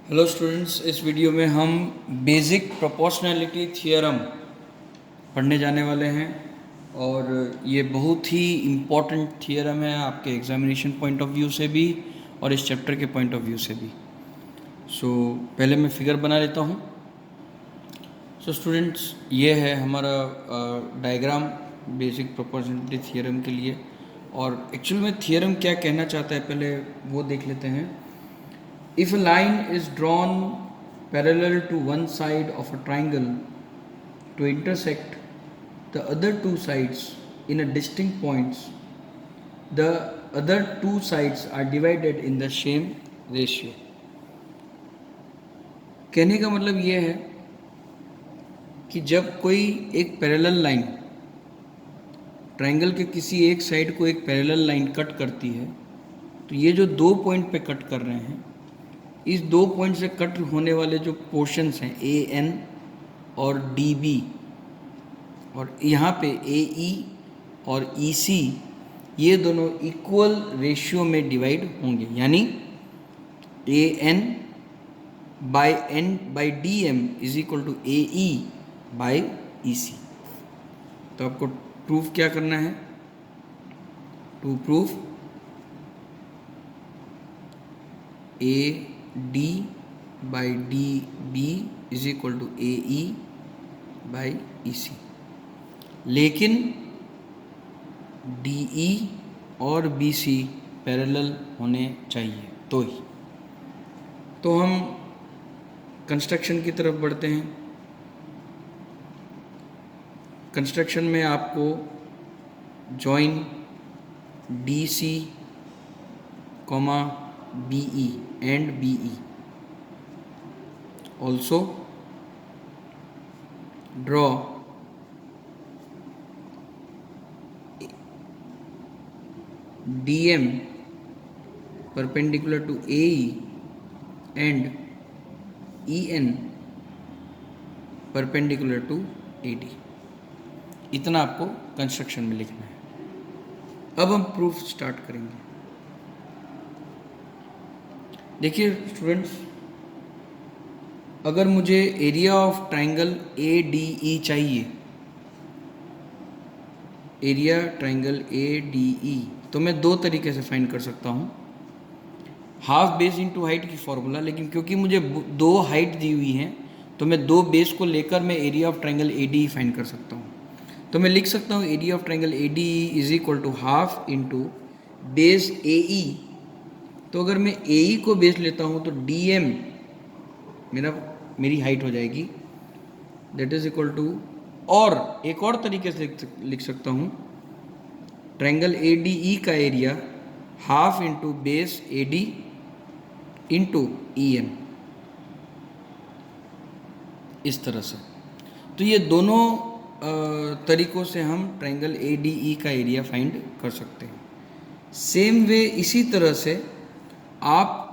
Hello students, इस video में हम बेसिक प्रोपोर्शनैलिटी थियरम पढ़ने जाने वाले हैं और ये बहुत ही इम्पॉर्टेंट थियरम है आपके एग्जामिनेशन पॉइंट ऑफ व्यू से भी और इस चैप्टर के पॉइंट ऑफ व्यू से भी। पहले मैं फिगर बना लेता हूँ। स्टूडेंट्स, ये है हमारा डायग्राम बेसिक प्रोपोर्शनैलिटी थियरम के लिए। और एक्चुअल में थियरम क्या कहना चाहता है पहले वो देख लेते हैं। If a line is drawn parallel to one side of a triangle to intersect the other two sides in a distinct points, the other two sides are divided in the same ratio. कहने का मतलब ये है कि जब कोई एक parallel line triangle के किसी एक साइड को एक पैरेलल लाइन कट करती है, तो ये जो दो पॉइंट पे कट कर रहे हैं, इस दो पॉइंट से कट होने वाले जो पोर्शंस हैं ए एन और डी बी, और यहाँ पे ए ई और ई सी, ये दोनों इक्वल रेशियो में डिवाइड होंगे। यानी A N by D M is equal to A E by E C. तो आपको प्रूफ क्या करना है? To proof A D by D B is equal to A E by E C. लेकिन D ई और B C parallel होने चाहिए तो ही। तो हम कंस्ट्रक्शन की तरफ बढ़ते हैं। कंस्ट्रक्शन में आपको join D C comma BE and BE. Also draw DM perpendicular to AE and EN perpendicular to AD। इतना आपको कंस्ट्रक्शन में लिखना है। अब हम प्रूफ स्टार्ट करेंगे। देखिए स्टूडेंट्स, अगर मुझे area of triangle A D E चाहिए, area triangle A D E, तो मैं दो तरीके से फाइंड कर सकता हूँ। हाफ बेस इनटू हाइट की फॉर्मूला, लेकिन क्योंकि मुझे दो हाइट दी हुई हैं तो मैं दो बेस को लेकर मैं area of triangle A D E find कर सकता हूँ। तो मैं लिख सकता हूँ area of triangle A D E is equal to half into base A E. तो अगर मैं ए ई को बेस लेता हूँ तो डी एम मेरी हाइट हो जाएगी, दैट इज इक्वल टू, और एक और तरीके से लिख सकता हूँ ट्रायंगल ए डी ई का area half into base A D into E N, इस तरह से। तो ये दोनों तरीकों से हम ट्रायंगल ए डी ई का एरिया फाइंड कर सकते हैं। सेम वे इसी तरह से आप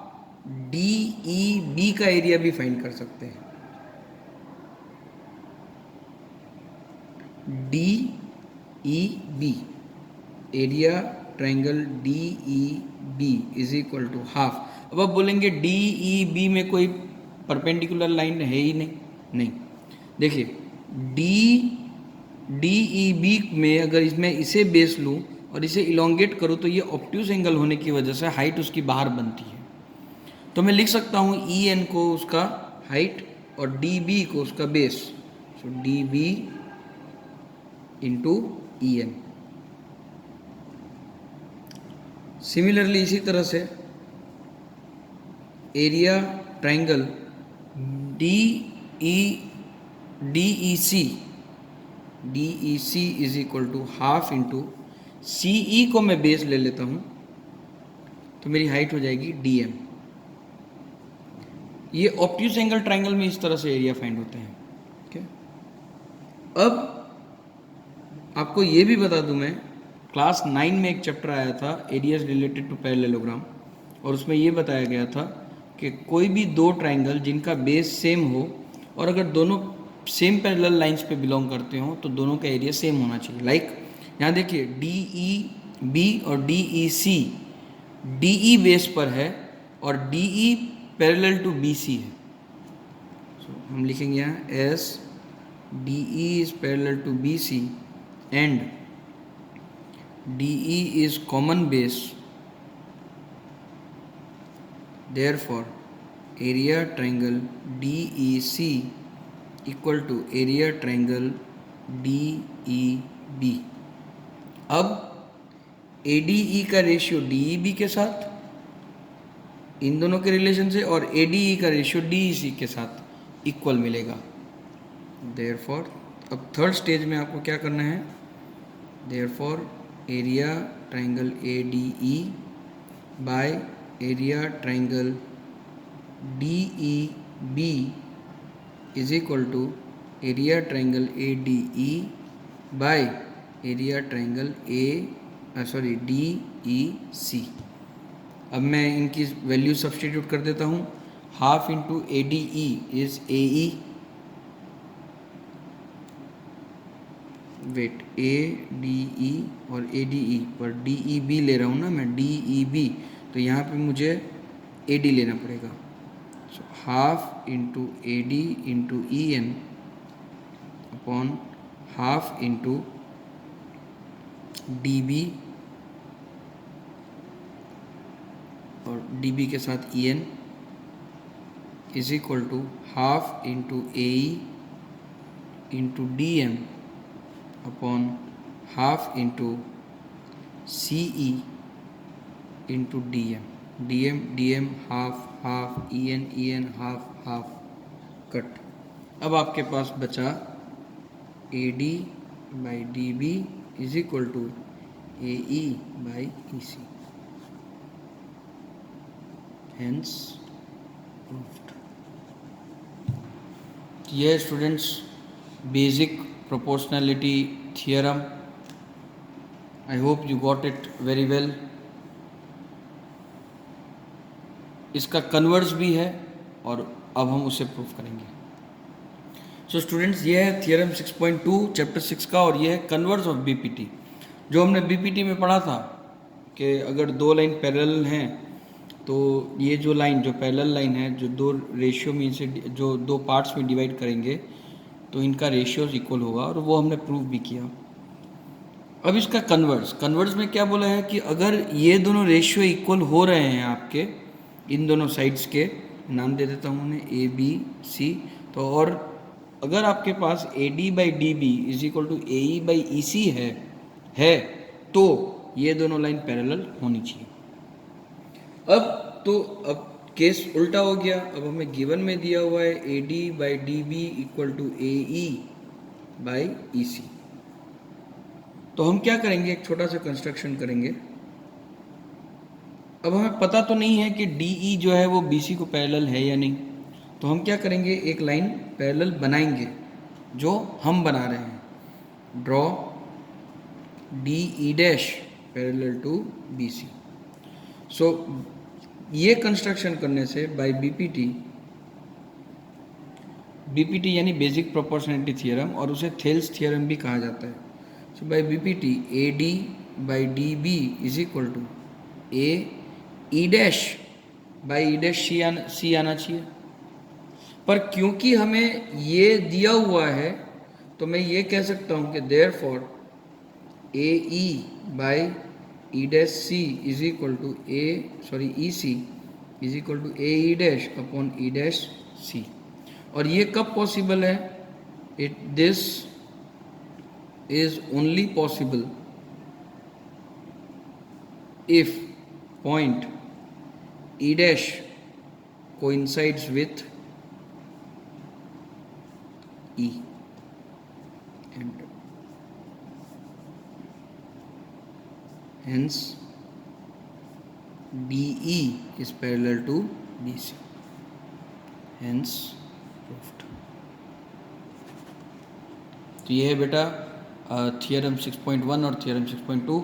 डी ई बी का एरिया भी फाइंड कर सकते हैं। D E B, area triangle D E B is equal to half. अब आप बोलेंगे डी ई बी में कोई परपेंडिकुलर लाइन है ही नहीं। देखिए डी ई बी में अगर इसमें इसे बेस लूँ और इसे इलोंगेट करूँ तो ये ऑब्ट्यूज एंगल होने की वजह से हाइट उसकी बाहर बनती है। तो मैं लिख सकता हूँ ई एन को उसका हाइट और डी बी को उसका base. So D B into E N. Similarly इसी तरह से area triangle D E C is equal to half into C E को मैं बेस ले लेता हूँ तो मेरी हाइट हो जाएगी डी एम। ये ऑब्ट्यूज एंगल ट्रायंगल में इस तरह से एरिया फाइंड होते हैं। ओके, अब आपको ये भी बता दूं, मैं क्लास 9 में एक चैप्टर आया था एरियाज रिलेटेड टू पैरेललोग्राम, और उसमें ये बताया गया था कि कोई भी दो ट्रायंगल जिनका बेस सेम हो और अगर दोनों सेम पैरेलल लाइंस पे बिलोंग करते हो तो दोनों का एरिया सेम होना चाहिए। लाइक यहाँ देखिए डी ई बी और D E C D E base पर है और D E parallel to BC है। सो हम लिखेंगे यहाँ as DE is parallel to BC and DE is common base, therefore area triangle DEC equal to area triangle DEB। अब ADE का ratio DEB के साथ, इन दोनों के रिलेशन से, और ADE का रेशियो DEC के साथ इक्वल मिलेगा। देयरफॉर अब थर्ड स्टेज में आपको क्या करना है, therefore area triangle ADE by area triangle DEB is equal to area triangle ADE by area triangle DEC। अब मैं इनकी वैल्यू सब्सटीट्यूट कर देता हूँ। Half into ADE is AE, wait ADE और ADE पर DEB ले रहा हूँ ना मैं, DEB, तो यहाँ पे मुझे AD लेना पड़ेगा। So half into AD into EN upon half into DB और DB के साथ EN is equal to half into AE into DM upon half into CE into DM half half, EN half cut. अब आपके पास बचा AD by DB is equal to AE by EC, hence proved. यह students basic proportionality theorem, I hope you got it very well। इसका converse भी है और अब हम उसे प्रूव करेंगे। सो स्टूडेंट्स, ये है थियरम 6.2 चैप्टर 6 का, और ये है कन्वर्स ऑफ BPT। जो हमने BPT में पढ़ा था कि अगर दो लाइन पैरेलल हैं तो ये जो लाइन, जो पैरेलल लाइन है, जो दो रेशियो में से, जो दो पार्ट्स में डिवाइड करेंगे तो इनका रेशियोज इक्वल होगा, और वो हमने प्रूव भी किया। अब इसका कन्वर्स में क्या बोला है कि अगर ये दोनों रेशियो इक्वल हो रहे हैं आपके, इन दोनों साइड्स के नाम दे देता हूँ उन्हें ABC, तो और अगर आपके पास AD by DB is equal to AE by EC है तो ये दोनों लाइन पैरेलल होनी चाहिए। अब केस उल्टा हो गया। अब हमें गिवन में दिया हुआ है AD by DB equal to AE by EC। तो हम क्या करेंगे, एक छोटा सा कंस्ट्रक्शन करेंगे। अब हमें पता तो नहीं है कि DE जो है वो BC को पैरेलल है या नहीं, तो हम क्या करेंगे, एक लाइन पैरेलल बनाएंगे जो हम बना रहे हैं। Draw DE dash parallel to BC। So ये कंस्ट्रक्शन करने से बाय BPT यानी बेसिक प्रोपोर्शनैलिटी थ्योरम, और उसे थेल्स थ्योरम भी कहा जाता है। So by BPT AD by DB is equal to AE dash by E dash C आना चाहिए। पर क्योंकि हमें ये दिया हुआ है तो मैं ये कह सकता हूँ कि therefore AE by E dash C is equal to EC is equal to AE dash upon E dash C। और ये कब पॉसिबल है, this is only possible if point E dash coincides with E and hence DE is parallel to BC, hence proved। तो ये है बेटा theorem 6.1 और theorem 6.2।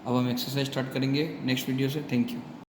अब हम एक्सरसाइज स्टार्ट करेंगे नेक्स्ट वीडियो से। Thank you.